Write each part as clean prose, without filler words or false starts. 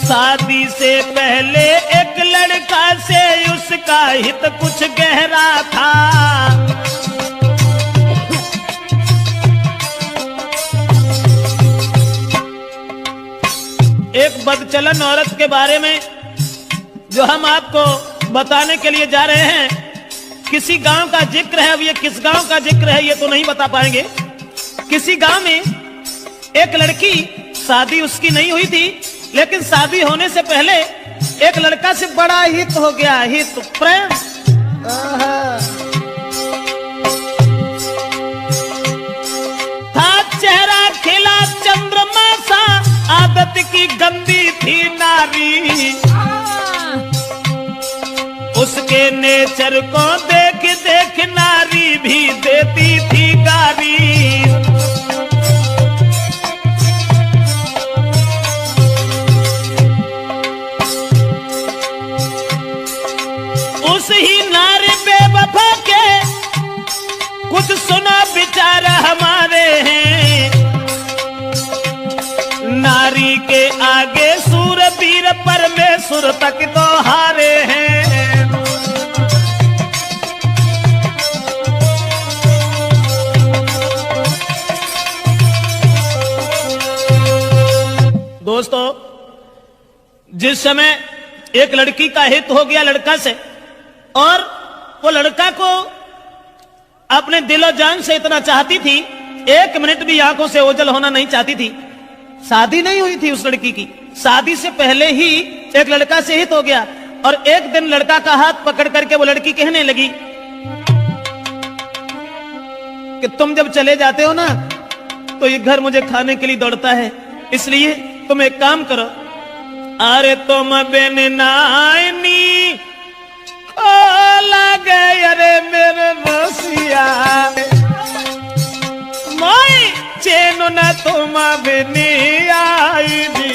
शादी से पहले एक लड़का से उसका हित कुछ गहरा था। एक बदचलन औरत के बारे में जो हम आपको बताने के लिए जा रहे हैं, किसी गांव का जिक्र है। अब ये किस गांव का जिक्र है ये तो नहीं बता पाएंगे। किसी गांव में एक लड़की, शादी उसकी नहीं हुई थी, लेकिन शादी होने से पहले एक लड़का से बड़ा हित हो गया, हित प्रेम। था चेहरा खिला चंद्रमा सा, आदत की गंदी थी नारी। उसके नेचर को देख देख नारी भी देती थी गारी। उस ही नारी बेवफा के कुछ सुना विचार हमारे हैं। नारी के आगे सूरवीर परमेश्वर तक तो हारे हैं। दोस्तों, जिस समय एक लड़की का हित हो गया लड़का से, और वो लड़का को अपने दिलो जान से इतना चाहती थी, एक मिनट भी आंखों से ओझल होना नहीं चाहती थी। शादी नहीं हुई थी उस लड़की की, शादी से पहले ही एक लड़का से हित हो गया। और एक दिन लड़का का हाथ पकड़ करके वो लड़की कहने लगी कि तुम जब चले जाते हो ना तो ये घर मुझे खाने के लिए दौड़ता है, इसलिए तुम एक काम करो, अरे तुम बिन नानी लगे अरे मेरे रसिया मोई चैन न तुम बिन आई दी।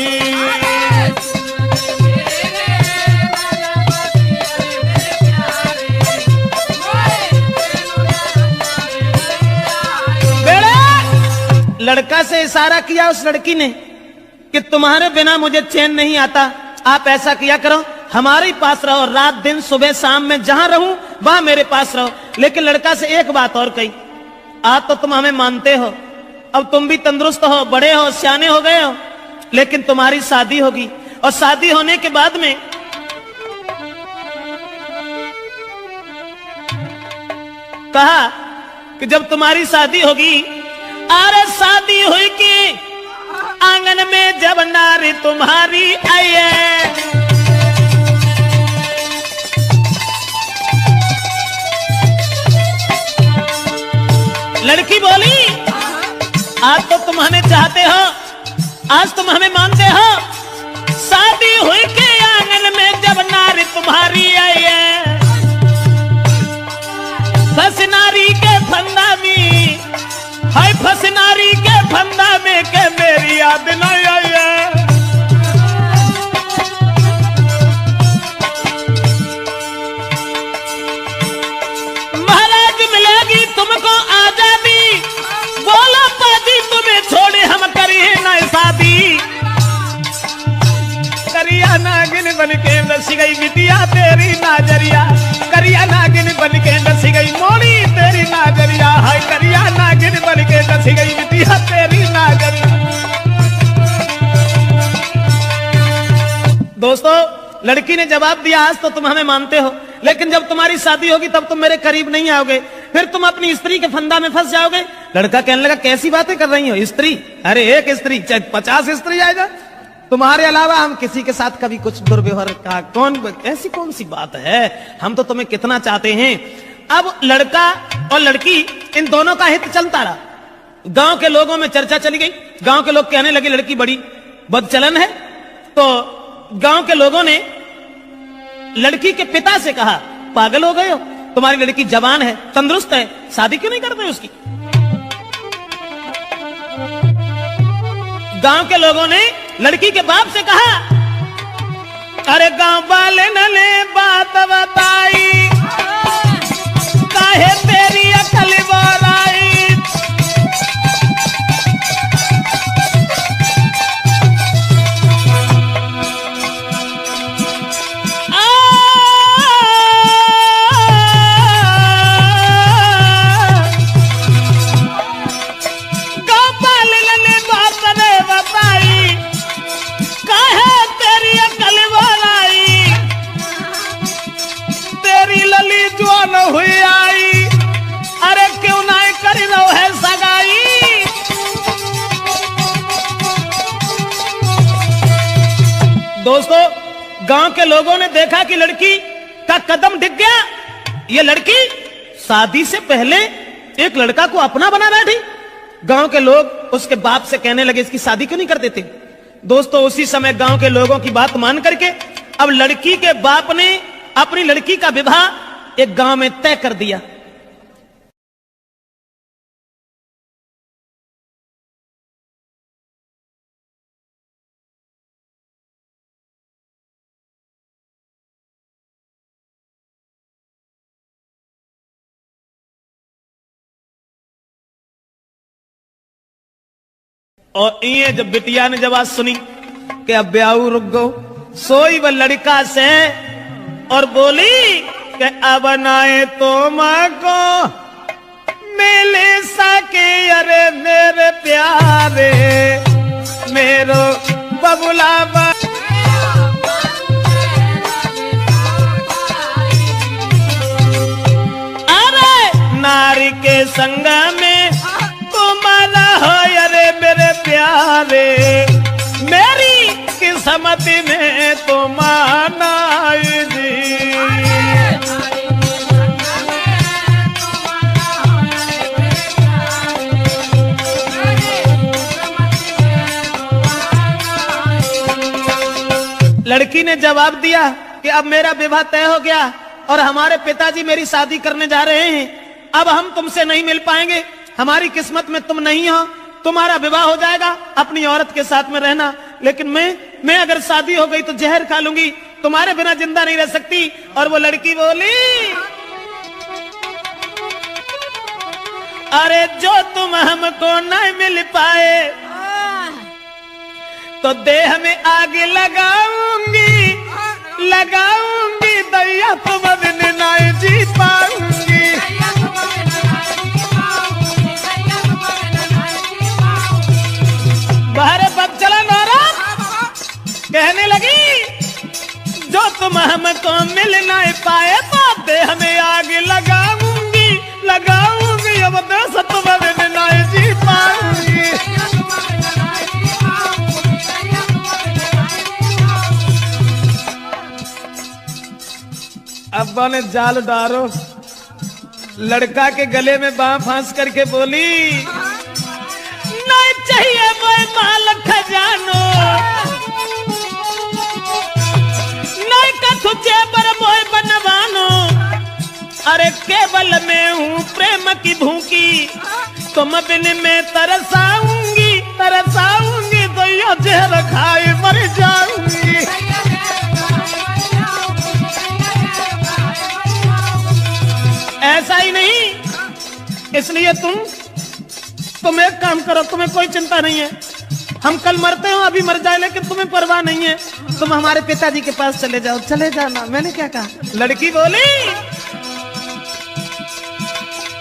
लड़का से इशारा किया उस लड़की ने कि तुम्हारे बिना मुझे चैन नहीं आता, आप ऐसा किया करो, हमारे पास रहो, रात दिन सुबह शाम में जहां रहूं वहां मेरे पास रहो। लेकिन लड़का से एक बात और कही, आज तो तुम हमें मानते हो, अब तुम भी तंदुरुस्त हो, बड़े हो, सियाने हो गए हो, लेकिन तुम्हारी शादी होगी, और शादी होने के बाद में कहा कि जब तुम्हारी शादी होगी, अरे शादी हुई कि आंगन में जब नारी तुम्हारी आई है, लड़की बोली आज तो तुम हमें चाहते हो, आज तुम हमें मानते हो, शादी हुई के आंगन में जब नारी तुम्हारी आई है, फंस नारी के फंदा में, हाय फंस नारी के फंदा में के मेरी याद न आई है। महाराज मिलेगी तुमको आजादी, बोलो पादी तुम्हें छोड़े हम करिए ना शादी। करिया नागिन बन के बस गई बिटिया तेरी नाजरिया, करिया नागिन बन के बस गई मोड़ी तेरी नाजरिया, हाय करिया नागिन बन के बस गई बिटिया तेरी नाजरिया। दोस्तों, लड़की ने जवाब दिया आज तो तुम हमें मानते हो, लेकिन जब तुम्हारी शादी होगी तब तुम मेरे करीब नहीं आओगे, फिर तुम अपनी स्त्री के फंदा में फंस जाओगे। लड़का कहने लगा कैसी बातें कर रही हो, स्त्री, अरे एक स्त्री चाहे 50 स्त्री आएगा, तुम्हारे अलावा हम किसी के साथ कभी कुछ दुर्व्यवहार का ऐसी कौन सी बात है, हम तो तुम्हें कितना चाहते हैं। अब लड़का और लड़की इन दोनों का हित चलता रहा, गांव के लोगों में चर्चा चली गई, गांव के लोग कहने लगे लड़की बड़ी बदचलन है। तो गांव के लोगों ने लड़की के पिता से कहा पागल हो गए हो, तुम्हारी लड़की जवान है, तंदुरुस्त है, शादी क्यों नहीं करते उसकी। गांव के लोगों ने लड़की के बाप से कहा अरे गांव वाले ने बात बताई, काहे तेरी अकल बोलाई। दोस्तों, गांव के लोगों ने देखा कि लड़की का कदम डिग गया। ये लड़की शादी से पहले एक लड़का को अपना बना बैठी। गांव के लोग उसके बाप से कहने लगे इसकी शादी क्यों नहीं कर देते। दोस्तों, उसी समय गांव के लोगों की बात मान करके अब लड़की के बाप ने अपनी लड़की का विवाह एक गांव में तय कर दिया। और ये जब बिटिया ने जब आज सुनी कि अब ब्याह रुक गो, सोई वह लड़का से और बोली कि अब नाए तो मां को मिले सके, अरे मेरे प्यारे मेरो बबुला। अरे नारी के संग में तुम्हारा हो, अरे मेरे प्यारे मेरी किस्मत में तुम आना जी। लड़की ने जवाब दिया कि अब मेरा विवाह तय हो गया और हमारे पिताजी मेरी शादी करने जा रहे हैं। अब हम तुमसे नहीं मिल पाएंगे, हमारी किस्मत में तुम नहीं हो, तुम्हारा विवाह हो जाएगा, अपनी औरत के साथ में रहना। लेकिन मैं अगर शादी हो गई तो जहर खा लूंगी, तुम्हारे बिना जिंदा नहीं रह सकती। और वो लड़की बोली, अरे जो तुम हमको नहीं मिल पाए तो देह में आग लगाऊंगी, लगाऊंगी दैया तुम बिन नहीं जी पाऊंगी। बाहर बब चला नाराज कहने लगी, जो तुम हमको मिल नहीं पाए तो देह में आग लगाऊंगी, लगाऊंगी अब देश तुम बिन नहीं जी पाऊंगी। अब्बा ने जाल डालो, लड़का के गले में बांह फांस करके बोली, नहीं चाहिए वो माल खजानो, नहीं कथु जेबर मोय बनवानो, अरे केवल मैं हूँ प्रेम की भूखी, तुम बिन में तरसाऊंगी, तरसाऊंगी तो यो जहर खाए मर जाऊंगी। ऐसा ही नहीं, इसलिए तुम एक काम करो, तुम्हें कोई चिंता नहीं है, हम कल मरते हो अभी मर जाए, लेकिन तुम्हें परवाह नहीं है, तुम हमारे पिताजी के पास चले जाओ। चले जाना, मैंने क्या कहा। लड़की बोली,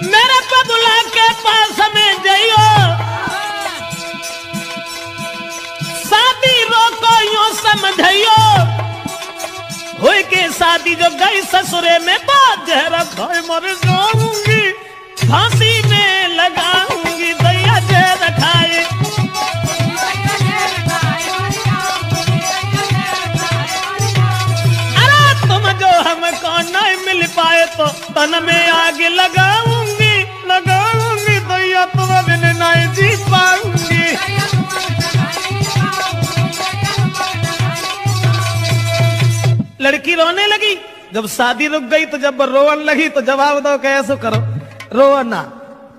मेरे बबुला के पास में जाइयो, शादी रोको यूं समझियो, हुई के शादी जो गई ससुरे में तो जहर खाए मर जाऊंगी, फांसी में लगाऊंगी दैया जहर खाए। अरे तुम जो हमको नहीं मिल पाए तो तन में आग लगाऊंगी, लगाऊंगी दैया तुम बिन नहीं जी पाऊंगी। लड़की रोने लगी। जब शादी रुक गई तो जब रोवन लगी तो जवाब दो कैसे करो, रो ना।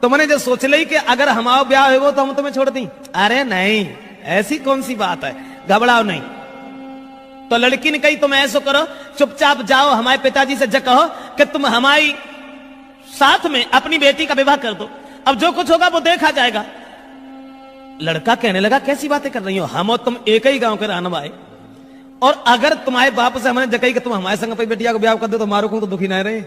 तुमने जो सोच ली कि अगर हमारा ब्याह हो तो हम तुम्हें छोड़ दी, अरे नहीं, ऐसी कौन सी बात है, घबराओ नहीं। तो लड़की ने कही तुम ऐसा करो, चुपचाप जाओ हमारे पिताजी से कहो कि तुम हमारी साथ में अपनी बेटी का विवाह कर दो, अब जो कुछ होगा वो देखा जाएगा। लड़का कहने लगा कैसी बातें कर रही हो, हम और तुम एक ही गांव के रहने वाले, और अगर तुम्हारे बाप से हमने जगह कि तुम हमारे संग अपनी बेटिया को ब्याह कर दो तो हमारे को तो दुखी नहीं रहे,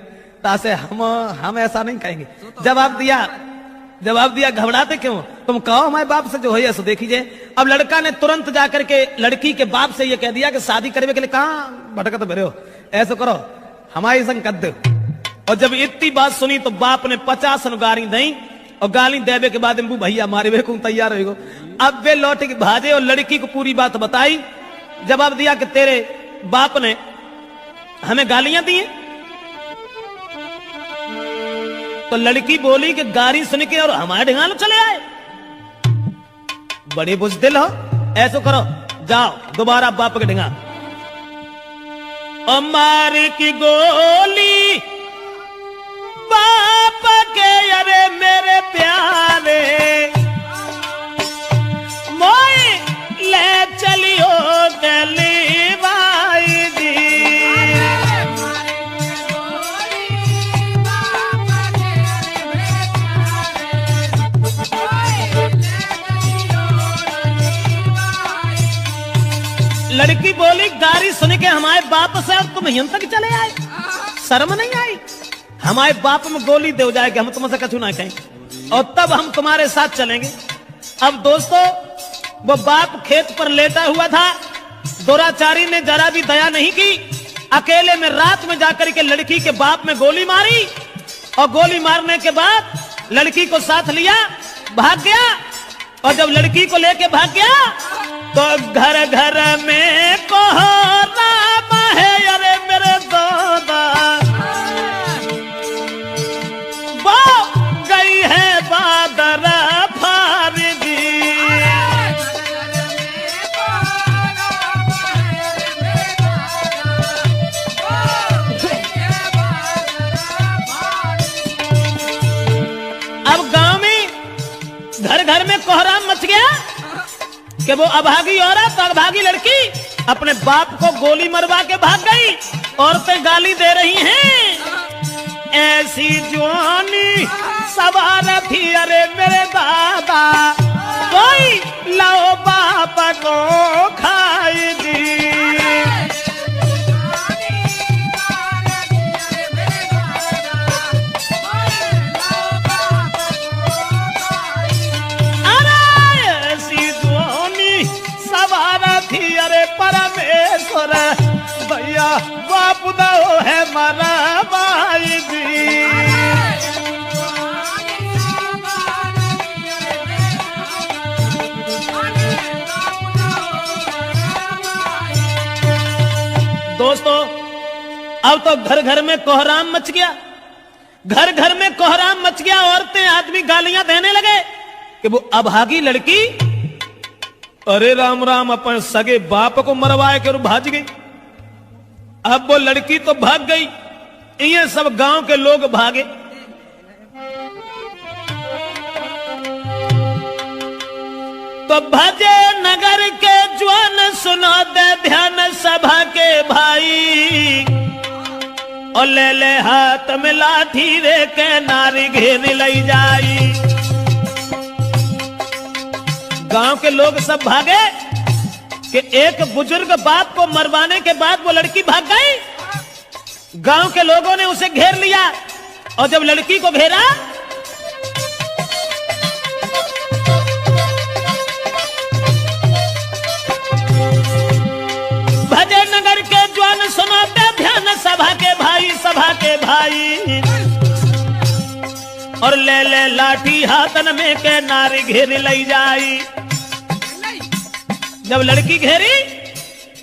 तासे हम ऐसा नहीं कहेंगे। जवाब दिया घबराते क्यों, तुम कहो हमारे बाप से जो है ऐसा देखिए। अब लड़का ने तुरंत जाकर के लड़की के बाप से ये कह दिया कि शादी करने के लिए कहां भटकत भरे हो, ऐसा करो हमारी संग कर दो। और जब इतनी बात सुनी तो बाप ने 50 गाली दी, और गाली देवे के बाद भैया मारे वे को तैयार हो। अब वे लौट के भाजे और लड़की को पूरी बात बताई जवाब दिया कि तेरे बाप ने हमें गालियां दी हैं। तो लड़की बोली कि गाली सुन के और हमारे ढिंगाल चले आए। बड़े बुजदिल हो, ऐसो करो, जाओ दोबारा बाप के ढिंगा और मार की गोली बाप के, अरे मेरे प्यारे मोई ले चलियो गली भाई जी। लड़की बोली गाली सुन के हमारे बाप से और तुम यहां तक चले आए, शर्म नहीं आई? हमारे बाप में गोली दे जाएगी, हम तुमसे कछु ना कहें और तब हम तुम्हारे साथ चलेंगे। अब दोस्तों वो बाप खेत पर लेटा हुआ था, दुराचारी ने जरा भी दया नहीं की, अकेले में रात में जाकर के लड़की के बाप में गोली मारी और गोली मारने के बाद लड़की को साथ लिया, भाग गया। और जब लड़की को लेके भाग गया तो घर घर में कोहराम है, अरे मेरे दादा वो गई है बादर फारदी। अब गांव में घर घर में कोहराम मच गया कि वो अभागी औरत, अभागी लड़की अपने बाप को गोली मरवा के भाग गई। औरतें गाली दे रही हैं, ऐसी जवानी सवार थी, अरे मेरे दादा कोई लाओ बाप को खाई दी। अरे परमेश्वर भैया बाप दो है मरा भाई जी। दोस्तों अब तो घर घर में कोहराम मच गया, घर घर में कोहराम मच गया। औरतें आदमी गालियां देने लगे कि वो अभागी लड़की, अरे राम राम, अपन सगे बाप को मरवाए के भाज गई। अब वो लड़की तो भाग गई, ये सब गांव के लोग भागे। तो भजे नगर के ज्वान सुनो दे ध्यान सभा के भाई, और ले ले हाथ में लाठी रे के नारी घेर लई जाई। गांव के लोग सब भागे कि एक बुजुर्ग बाप को मरवाने के बाद वो लड़की भाग गई। गांव के लोगों ने उसे घेर लिया और जब लड़की को घेरा भजे नगर के ज्वान सुनाते ध्यान सभा के भाई, सभा के भाई, और ले ले लाठी हाथन में के नारी घेर लई जाई। जब लड़की घेरी,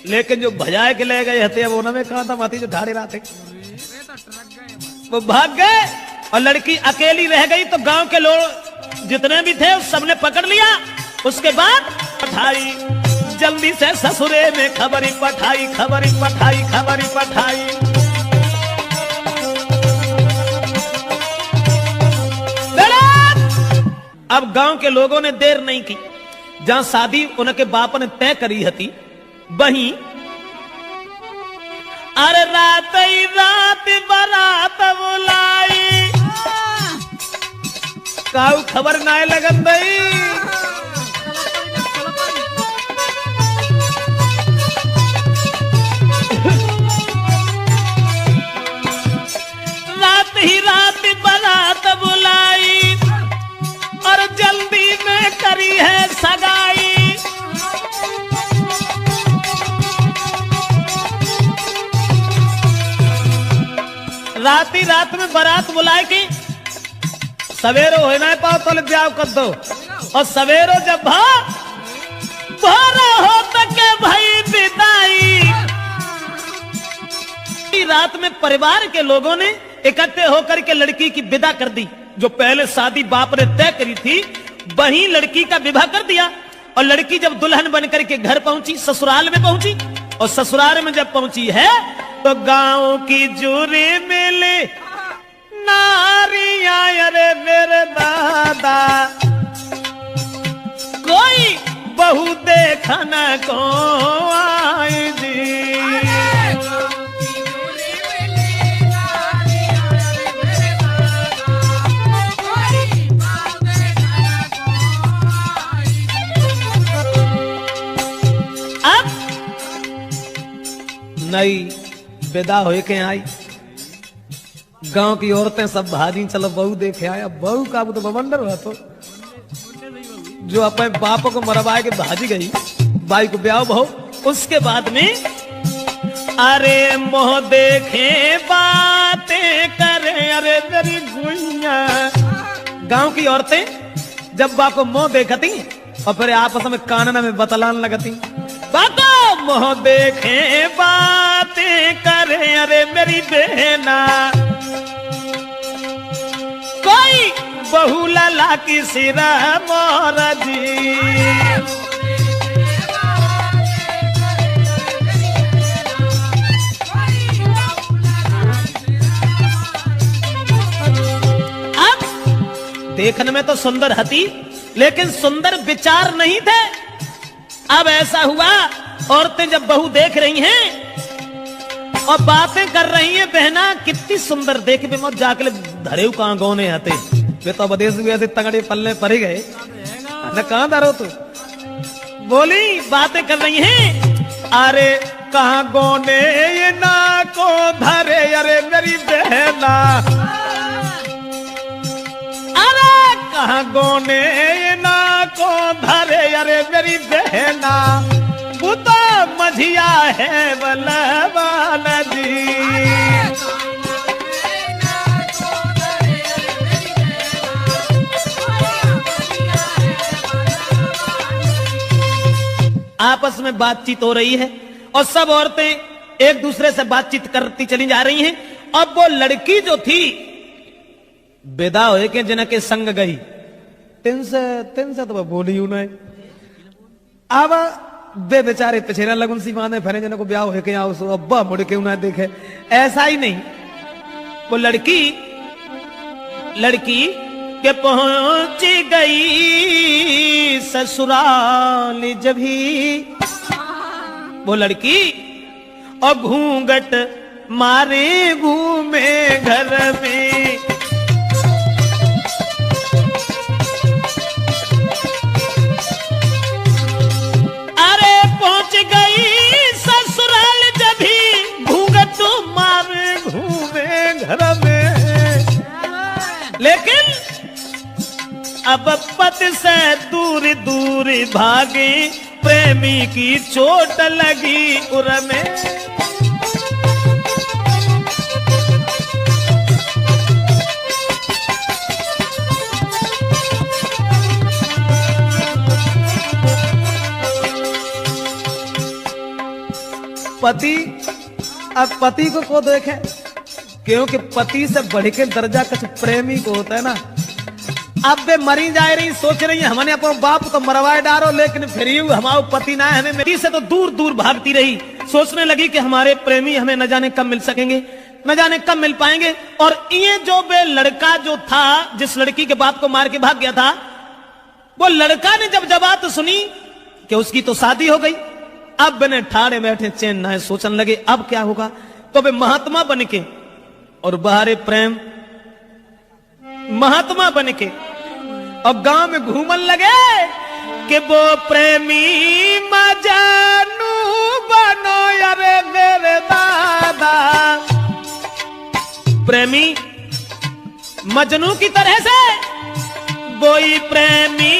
लेकिन जो भजाए के ले गए हते वो में कहा था माती जो ढाड़े रहा वो भाग गए और लड़की अकेली रह गई। तो गांव के लोग जितने भी थे उस सबने पकड़ लिया। उसके बाद पठाई, जल्दी से ससुरे में खबरी पठाई, खबरी पठाई, खबरी पठाई। अब गांव के लोगों ने देर नहीं की, जहां शादी उनके बाप ने तय करी हती वहीं अरे रात ही रात बारात बुलाई, काऊ खबर ना लगन दई। रात ही रात बारात बुलाई और जल्दी में करी है सगाई। रात ही रात में बारात बुलाए की सवेरो हो ना पाओ तो ब्याह कर दो। और सवेरो जब भोरा हो तक के भाई विदा में परिवार के लोगों ने इकट्ठे होकर के लड़की की विदा कर दी। जो पहले शादी बाप ने तय करी थी वहीं लड़की का विवाह कर दिया। और लड़की जब दुल्हन बनकर के घर पहुंची, ससुराल में पहुंची, और ससुराल में जब पहुंची है तो गांव की जूरी मिली नारियां, अरे मेरे दादा कोई बहू देखन को आई जी। अब नई विदा हो के आई, गांव की औरतें सब भागी, चलो बहू देखे आया। बहू का तो बवंडर हुआ, तो जो अपने बाप को मरवाए के भाजी गई, बाई को ब्याह बहू। उसके बाद में अरे मोह देखे बातें करे, अरे मेरी गुइया। गांव की औरतें जब बा को मोह देखती और फिर आपस में कानना में बतलान लगती, बाको मोह देखे बातें करे, अरे मेरी बहना कोई बहू लाला की सिरा मोरा जी। अब देखने में तो सुंदर हती, लेकिन सुंदर विचार नहीं थे। अब ऐसा हुआ, औरतें जब बहू देख रही हैं और बातें कर रही हैं, बहना कितनी सुंदर देख भी मत जाके धरे कहां गौने आते वे तो विदेश में ऐसे तगड़े पल्ले पड़ गए न, कहां धरो तू। बोली बातें कर रही हैं, अरे कहां गौने ये ना को धरे, अरे मेरी बहना अरे कहां गौने ये ना को धरे, अरे मेरी बहना वो तो मझिया है बलवान जी। आपस में बातचीत हो रही है और सब औरतें एक दूसरे से बातचीत करती चली जा रही हैं। अब वो लड़की जो थी विदा हो के जिनके संग गई, तिन से तो बोली उन्हें। अब वे बेचारे पिछेरा लगन सी माने फरे जिनको ब्याह हो के आओ सो अब्बा मुड़ के उन्हें देखे। ऐसा ही नहीं, वो लड़की के पहुंच गई ससुराल जब ही वो लड़की और घूंघट मारे घूमे घर में। अरे पहुंच गई ससुराल जब ही घूंघट मारे घूमे घर में। लेकिन अब पद से दूर दूर भागे, प्रेमी की चोट लगी उर में। पति अब पति को देखे, क्योंकि पति से बढ़ के दर्जा कुछ प्रेमी को होता है ना। अब वे मरी जा रही, सोच रही है हमने अपना बाप तो मरवाए डारो, लेकिन फिर हमारे पति ना है, हमें मेरी से तो दूर दूर भागती रही। सोचने लगी कि हमारे प्रेमी हमें न जाने कब मिल सकेंगे, न जाने कब मिल पाएंगे। और ये जो वे लड़का जो था, जिस लड़की के बाप को मार के भाग गया था, वो लड़का ने जब बात सुनी कि उसकी तो शादी हो गई, अब बने ठाड़े बैठे चैन ना है, सोचने लगे अब क्या होगा। तो वे महात्मा बन के और बाहरे प्रेम महात्मा बन के और गांव में घूमन लगे कि वो प्रेमी मजनू बनो, अरे मेरे दादा प्रेमी मजनू की तरह से, वही प्रेमी